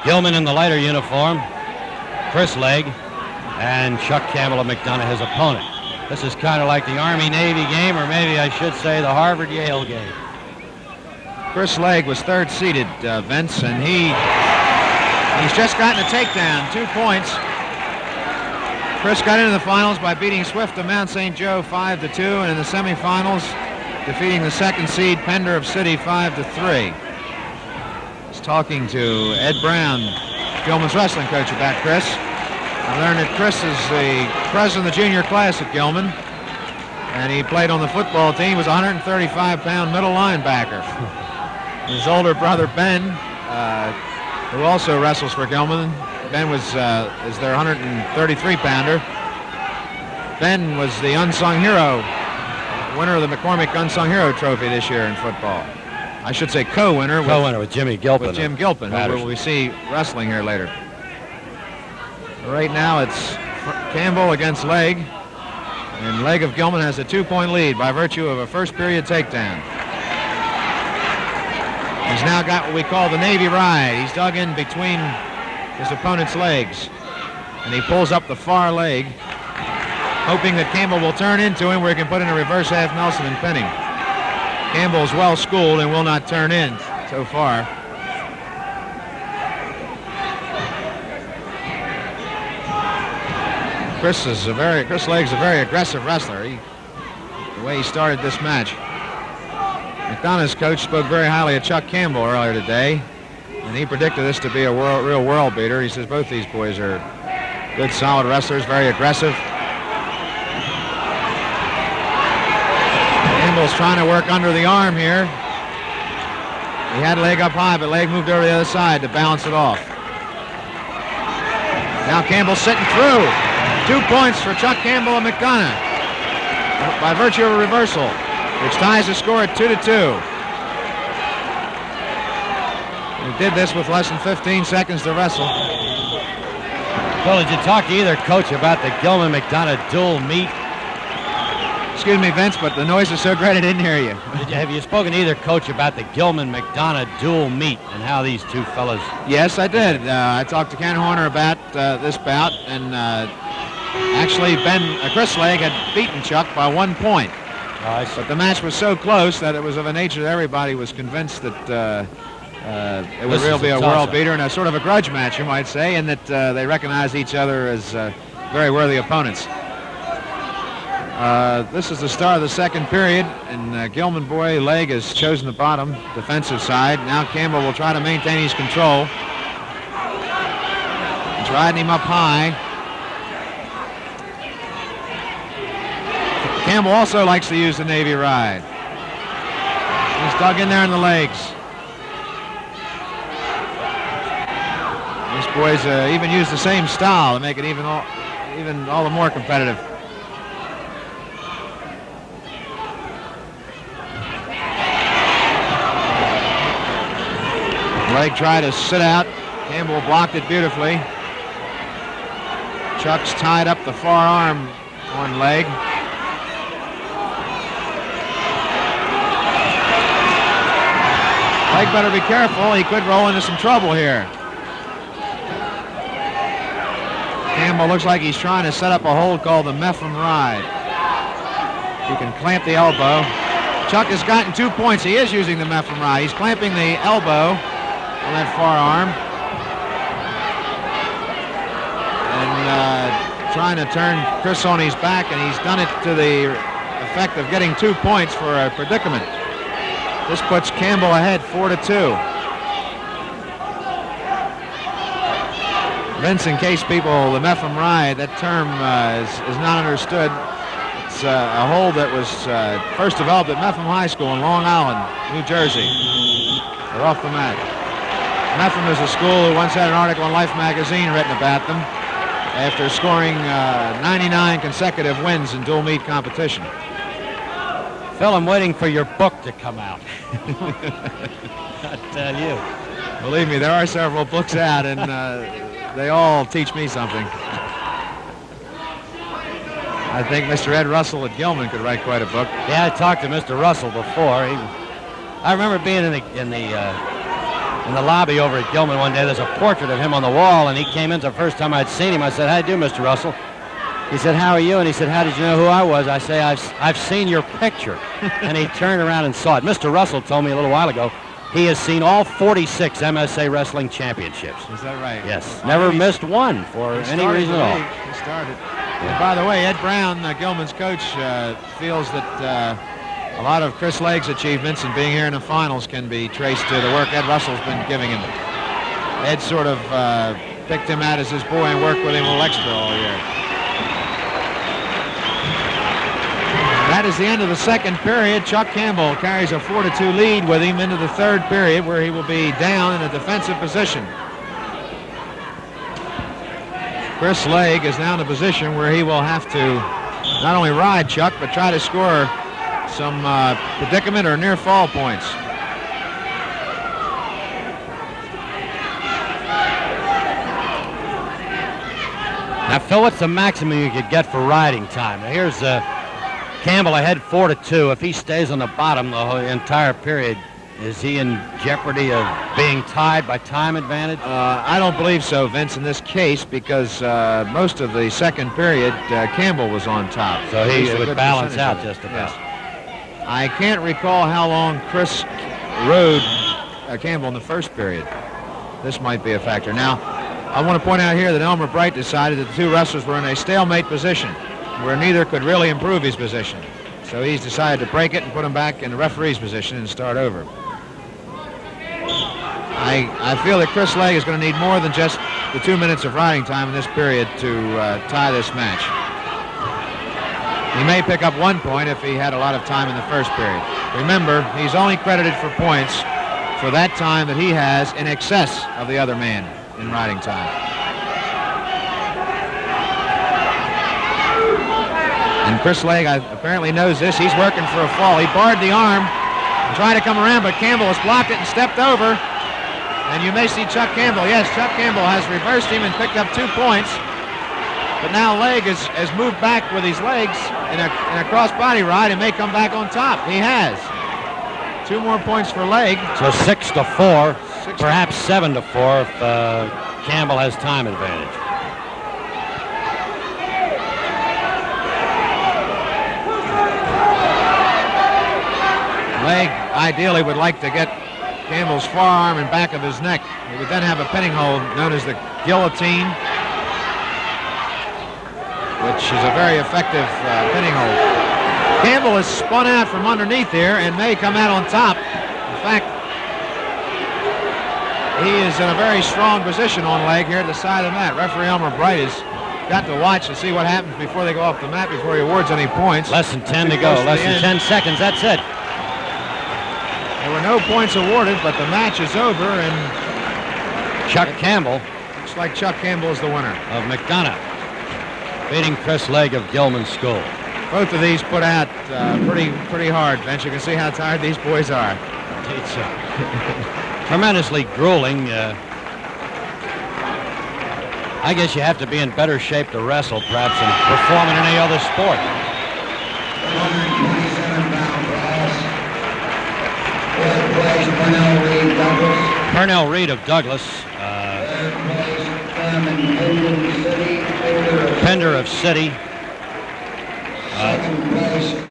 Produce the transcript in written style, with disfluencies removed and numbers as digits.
Gilman in the lighter uniform, Chris Legg, and Chuck Campbell of McDonough, his opponent. This is kind of like the Army-Navy game, or maybe I should say the Harvard-Yale game. Chris Legg was third seeded, Vince, and he's just gotten a takedown, 2 points. Chris got into the finals by beating Swift of Mount St. Joe 5-2, and in the semifinals, defeating the second seed Pender of City 5-3. He's talking to Ed Brown, Gilman's wrestling coach, about Chris. I learned that Chris is the president of the junior class at Gilman, and he played on the football team. He was a 135-pound middle linebacker. His older brother Ben, who also wrestles for Gilman. Ben is their 133-pounder. Ben was the unsung hero, winner of the McCormick Unsung Hero Trophy this year in football. I should say co-winner. With Jimmy Gilpin. With Jim Gilpin, who we see wrestling here later. Right now it's Campbell against Legg, and Legg of Gilman has a 2-point lead by virtue of a first period takedown. He's now got what we call the Navy ride. He's dug in between his opponent's legs, and he pulls up the far leg, hoping that Campbell will turn into him where he can put in a reverse half Nelson and pin him. Campbell's well schooled and will not turn in so far. Chris Legg's a very aggressive wrestler. The way he started this match. McDonough's coach spoke very highly of Chuck Campbell earlier today, and he predicted this to be a real world beater. He says both these boys are good, solid wrestlers, very aggressive. Campbell's trying to work under the arm here. He had Legg up high, but Legg moved over to the other side to balance it off. Now Campbell's sitting through. 2 points for Chuck Campbell of McDonough by virtue of a reversal, which ties the score at 2-2. He did this with less than 15 seconds to wrestle. Well, did you talk to either coach about the Gilman-McDonough dual meet? Excuse me, Vince, but the noise is so great I didn't hear you. Have you spoken to either coach about the Gilman-McDonough dual meet and how these two fellas... Yes, I did. I talked to Ken Horner about this bout, and actually Chris Legg had beaten Chuck by 1 point. But the match was so close that it was of a nature that everybody was convinced that it would really be a world beater and a sort of a grudge match, you might say, and that they recognized each other as very worthy opponents. This is the start of the second period, and Gilman boy Legg has chosen the bottom defensive side. Now Campbell will try to maintain his control. He's riding him up high. Campbell also likes to use the Navy ride. He's dug in there in the legs. These boys even use the same style to make it even all the more competitive. Legg tried to sit out. Campbell blocked it beautifully. Chuck's tied up the far arm on Legg. Legg better be careful. He could roll into some trouble here. Campbell looks like he's trying to set up a hold called the Mepham ride. He can clamp the elbow. Chuck has gotten 2 points. He is using the Mepham ride. He's clamping the elbow on that forearm and trying to turn Chris on his back, and he's done it to the effect of getting 2 points for a predicament. This puts Campbell ahead 4-2. Vince, in case people, the Mepham ride, that term is not understood. It's a hold that was first developed at Mepham High School in Long Island, New Jersey. They're off the mat. Mepham is a school who once had an article in Life magazine written about them after scoring 99 consecutive wins in dual meet competition. Phil, I'm waiting for your book to come out. I tell you. Believe me, there are several books out, and they all teach me something. I think Mr. Ed Russell at Gilman could write quite a book. Yeah, I talked to Mr. Russell before. I remember being in in the lobby over at Gilman one day. There's a portrait of him on the wall, and he came in the first time I'd seen him. I said, "How do you do, Mr. Russell?" He said, "How are you?" And he said, "How did you know who I was?" I say, I've seen your picture." And he turned around and saw it. Mr. Russell told me a little while ago he has seen all 46 MSA wrestling championships. Is that right? Yes. Never missed one for any reason at all. He started. Yeah. By the way, Ed Brown, Gilman's coach, feels that a lot of Chris Legg's achievements in being here in the finals can be traced to the work Ed Russell's been giving him. Ed sort of picked him out as his boy and worked with him a little extra all year. That is the end of the second period. Chuck Campbell carries a 4-2 lead with him into the third period, where he will be down in a defensive position. Chris Legg is now in a position where he will have to not only ride Chuck, but try to score some predicament or near fall points. Now, Phil, what's the maximum you could get for riding time? Now, here's Campbell ahead 4-2. If he stays on the bottom the whole entire period, is he in jeopardy of being tied by time advantage? I don't believe so, Vince, in this case, because most of the second period, Campbell was on top. So he would balance out just about. Yes. I can't recall how long Chris rode Campbell in the first period. This might be a factor. Now, I want to point out here that Elmer Bright decided that the two wrestlers were in a stalemate position, where neither could really improve his position. So he's decided to break it and put him back in the referee's position and start over. I feel that Chris Legg is going to need more than just the 2 minutes of riding time in this period to tie this match. He may pick up 1 point if he had a lot of time in the first period. Remember, he's only credited for points for that time that he has in excess of the other man in riding time. And Chris Legg apparently knows this. He's working for a fall. He barred the arm and tried to come around, but Campbell has blocked it and stepped over. And you may see Chuck Campbell. Yes, Chuck Campbell has reversed him and picked up 2 points. But now Legg has moved back with his legs in a cross-body ride and may come back on top. He has. 2 more points for Legg. So 6-4, perhaps 7-4 if Campbell has time advantage. Legg ideally would like to get Campbell's forearm and back of his neck. He would then have a pinning hold known as the guillotine, which is a very effective pinning hold. Campbell is spun out from underneath here and may come out on top. In fact, he is in a very strong position on Legg here at the side of the mat. Referee Elmer Bright has got to watch to see what happens before they go off the mat, before he awards any points. Less than 10 to go. Less than 10 seconds. That's it. There were no points awarded, but the match is over, and Chuck Campbell. Looks like Chuck Campbell is the winner. Of McDonough, beating Chris Legg of Gilman School. Both of these put out pretty hard, Vince. You can see how tired these boys are. It's tremendously grueling. I guess you have to be in better shape to wrestle, perhaps, than perform in any other sport. 127 pounds. Pernell Reed of Douglas. Pender of City.